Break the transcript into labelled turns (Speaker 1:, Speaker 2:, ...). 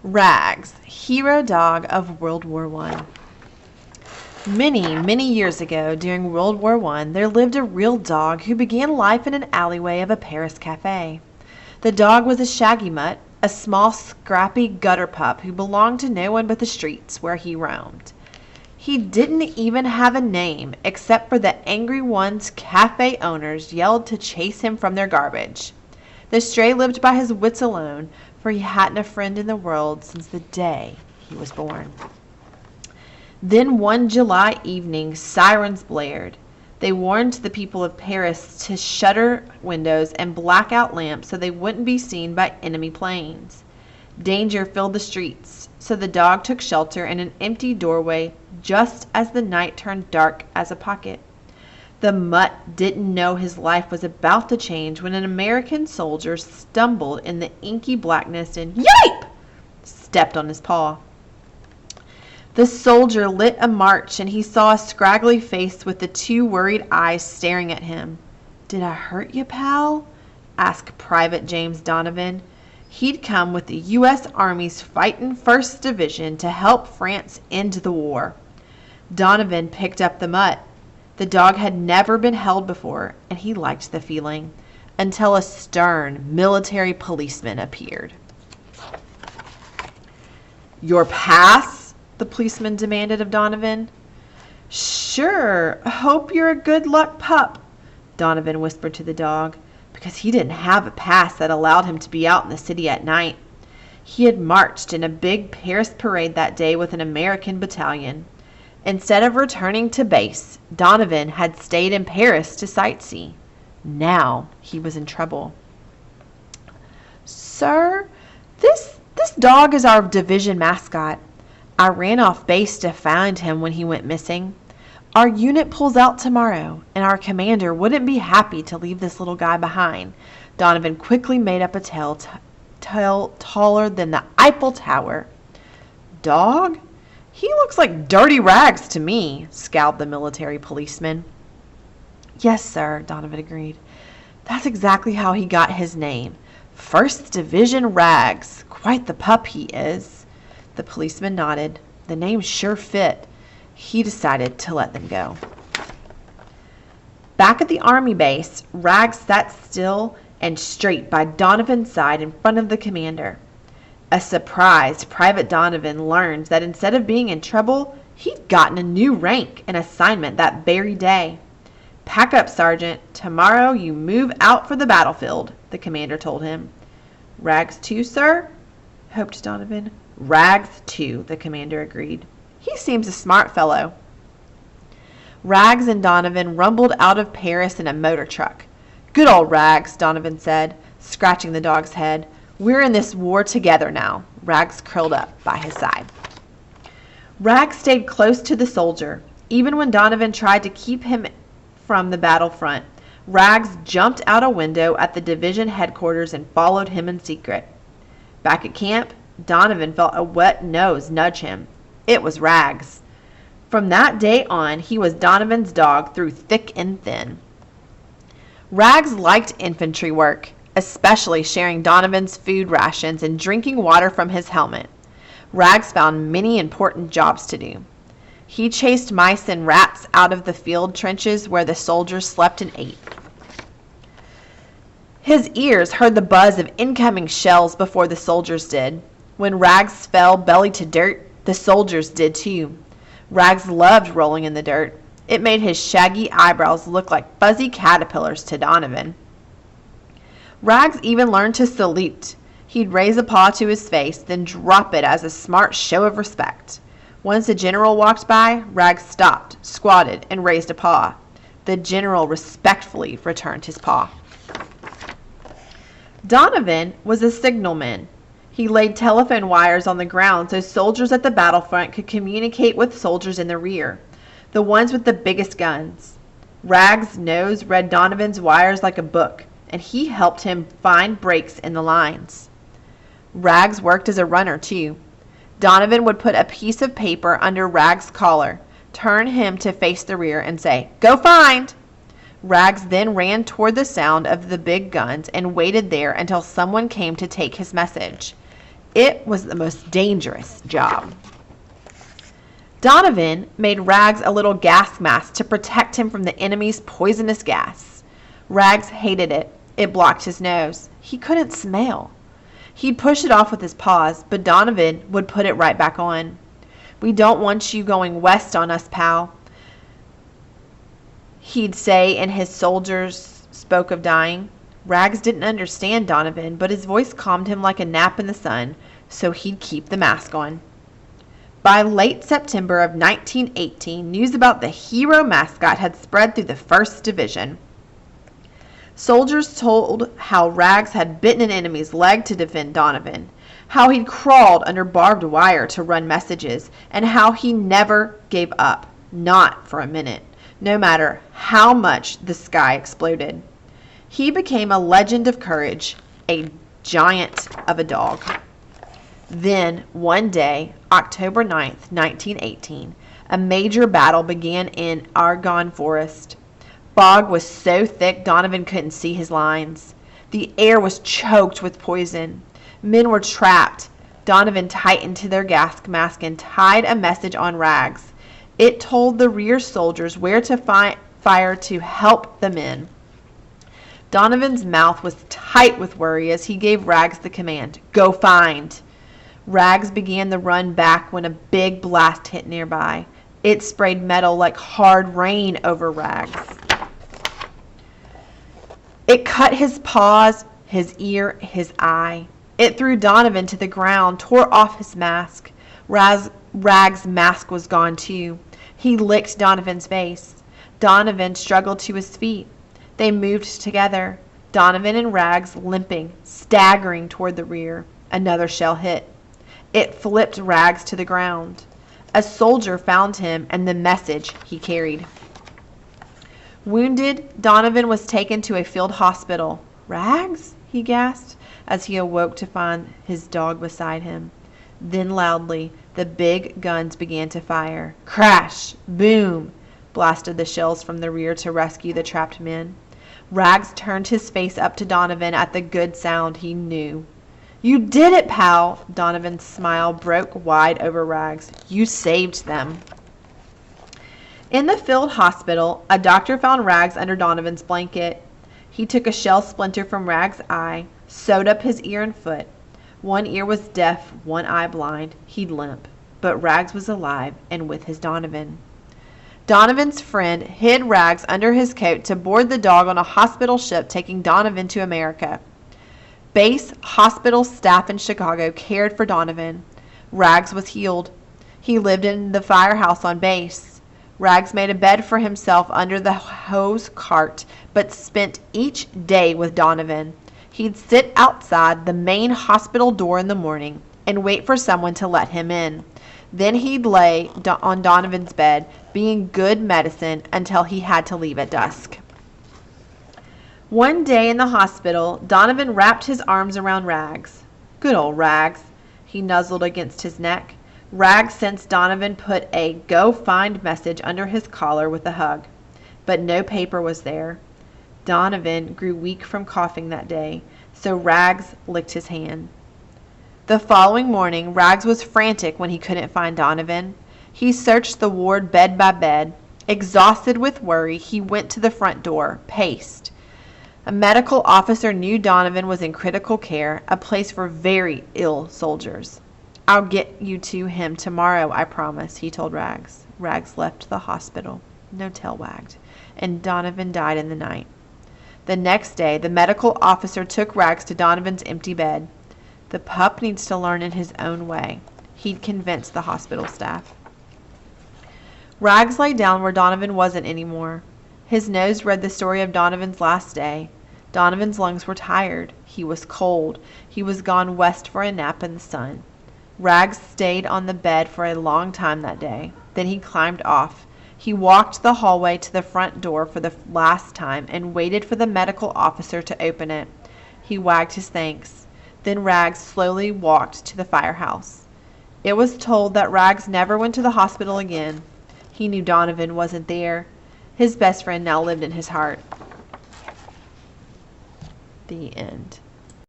Speaker 1: Rags, hero dog of World War I. Many, many years ago, during World War I, there lived a real dog who began life in an alleyway of a Paris cafe. The dog was a shaggy mutt, a small, scrappy gutter pup who belonged to no one but the streets where he roamed. He didn't even have a name, except for the angry ones cafe owners yelled to chase him from their garbage. The stray lived by his wits alone, for he hadn't a friend in the world since the day he was born. Then one July evening, sirens blared. They warned the people of Paris to shutter windows and black out lamps so they wouldn't be seen by enemy planes. Danger filled the streets, so the dog took shelter in an empty doorway just as the night turned dark as a pocket. The mutt didn't know his life was about to change when an American soldier stumbled in the inky blackness and yipe! Stepped on his paw. The soldier lit a march and he saw a scraggly face with the two worried eyes staring at him. "Did I hurt you, pal?" asked Private James Donovan. He'd come with the U.S. Army's Fightin' First Division to help France end the war. Donovan picked up the mutt. The dog had never been held before, and he liked the feeling, until a stern military policeman appeared. "Your pass?" the policeman demanded of Donovan. "Sure, hope you're a good luck pup," Donovan whispered to the dog, because he didn't have a pass that allowed him to be out in the city at night. He had marched in a big Paris parade that day with an American battalion. Instead of returning to base, Donovan had stayed in Paris to sightsee. Now he was in trouble. "Sir, this dog is our division mascot. I ran off base to find him when he went missing. Our unit pulls out tomorrow, and our commander wouldn't be happy to leave this little guy behind." Donovan quickly made up a tale taller than the Eiffel Tower. "Dog? He looks like Dirty Rags to me," scowled the military policeman. "Yes, sir," Donovan agreed. "That's exactly how he got his name. First Division Rags. Quite the pup he is." The policeman nodded. The name sure fit. He decided to let them go. Back at the army base, Rags sat still and straight by Donovan's side in front of the commander. A surprised Private Donovan learned that instead of being in trouble, he'd gotten a new rank and assignment that very day. "Pack up, Sergeant. Tomorrow you move out for the battlefield," the commander told him. "Rags too, sir?" hoped Donovan. "Rags too," the commander agreed. "He seems a smart fellow." Rags and Donovan rumbled out of Paris in a motor truck. "Good old Rags," Donovan said, scratching the dog's head. "We're in this war together now." Rags curled up by his side. Rags stayed close to the soldier. Even when Donovan tried to keep him from the battlefront, Rags jumped out a window at the division headquarters and followed him in secret. Back at camp, Donovan felt a wet nose nudge him. It was Rags. From that day on, he was Donovan's dog through thick and thin. Rags liked infantry work, especially sharing Donovan's food rations and drinking water from his helmet. Rags found many important jobs to do. He chased mice and rats out of the field trenches where the soldiers slept and ate. His ears heard the buzz of incoming shells before the soldiers did. When Rags fell belly to dirt, the soldiers did too. Rags loved rolling in the dirt. It made his shaggy eyebrows look like fuzzy caterpillars to Donovan. Rags even learned to salute. He'd raise a paw to his face, then drop it as a smart show of respect. Once a general walked by, Rags stopped, squatted, and raised a paw. The general respectfully returned his paw. Donovan was a signalman. He laid telephone wires on the ground so soldiers at the battlefront could communicate with soldiers in the rear, the ones with the biggest guns. Rags' nose read Donovan's wires like a book, and he helped him find breaks in the lines. Rags worked as a runner, too. Donovan would put a piece of paper under Rags' collar, turn him to face the rear, and say, "Go find!" Rags then ran toward the sound of the big guns and waited there until someone came to take his message. It was the most dangerous job. Donovan made Rags a little gas mask to protect him from the enemy's poisonous gas. Rags hated it. It blocked his nose. He couldn't smell. He'd push it off with his paws, but Donovan would put it right back on. "We don't want you going west on us, pal," he'd say, and his soldiers spoke of dying. Rags didn't understand Donovan, but his voice calmed him like a nap in the sun, so he'd keep the mask on. By late September of 1918, news about the hero mascot had spread through the 1st Division. Soldiers told how Rags had bitten an enemy's leg to defend Donovan, how he'd crawled under barbed wire to run messages, and how he never gave up, not for a minute, no matter how much the sky exploded. He became a legend of courage, a giant of a dog. Then, one day, October 9th, 1918, a major battle began in Argonne Forest. Fog was so thick Donovan couldn't see his lines. The air was choked with poison. Men were trapped. Donovan tightened to their gas mask and tied a message on Rags. It told the rear soldiers where to fire to help the men. Donovan's mouth was tight with worry as he gave Rags the command, "Go find." Rags began the run back when a big blast hit nearby. It sprayed metal like hard rain over Rags. It cut his paws, his ear, his eye. It threw Donovan to the ground, tore off his mask. Rags' mask was gone too. He licked Donovan's face. Donovan struggled to his feet. They moved together, Donovan and Rags limping, staggering toward the rear. Another shell hit. It flipped Rags to the ground. A soldier found him and the message he carried. Wounded, Donovan was taken to a field hospital. "Rags?" he gasped as he awoke to find his dog beside him. Then loudly, the big guns began to fire. Crash! Boom! Blasted the shells from the rear to rescue the trapped men. Rags turned his face up to Donovan at the good sound he knew. "You did it, pal!" Donovan's smile broke wide over Rags. "You saved them." In the field hospital, a doctor found Rags under Donovan's blanket. He took a shell splinter from Rags' eye, sewed up his ear and foot. One ear was deaf, one eye blind. He'd limp. But Rags was alive and with his Donovan. Donovan's friend hid Rags under his coat to board the dog on a hospital ship taking Donovan to America. Base hospital staff in Chicago cared for Donovan. Rags was healed. He lived in the firehouse on base. Rags made a bed for himself under the hose cart, but spent each day with Donovan. He'd sit outside the main hospital door in the morning and wait for someone to let him in. Then he'd lay on Donovan's bed, being good medicine until he had to leave at dusk. One day in the hospital, Donovan wrapped his arms around Rags. Good old Rags. He nuzzled against his neck. Rags sensed Donovan put a "go find" message under his collar with a hug. But no paper was there. Donovan grew weak from coughing that day, so Rags licked his hand. The following morning, Rags was frantic when he couldn't find Donovan. He searched the ward bed by bed. Exhausted with worry, he went to the front door, paced. A medical officer knew Donovan was in critical care, a place for very ill soldiers. "I'll get you to him tomorrow, I promise," he told Rags. Rags left the hospital. No tail wagged. And Donovan died in the night. The next day, the medical officer took Rags to Donovan's empty bed. "The pup needs to learn in his own way," he'd convinced the hospital staff. Rags lay down where Donovan wasn't anymore. His nose read the story of Donovan's last day. Donovan's lungs were tired. He was cold. He was gone west for a nap in the sun. Rags stayed on the bed for a long time that day. Then he climbed off. He walked the hallway to the front door for the last time and waited for the medical officer to open it. He wagged his thanks. Then Rags slowly walked to the firehouse. It was told that Rags never went to the hospital again. He knew Donovan wasn't there. His best friend now lived in his heart. The end.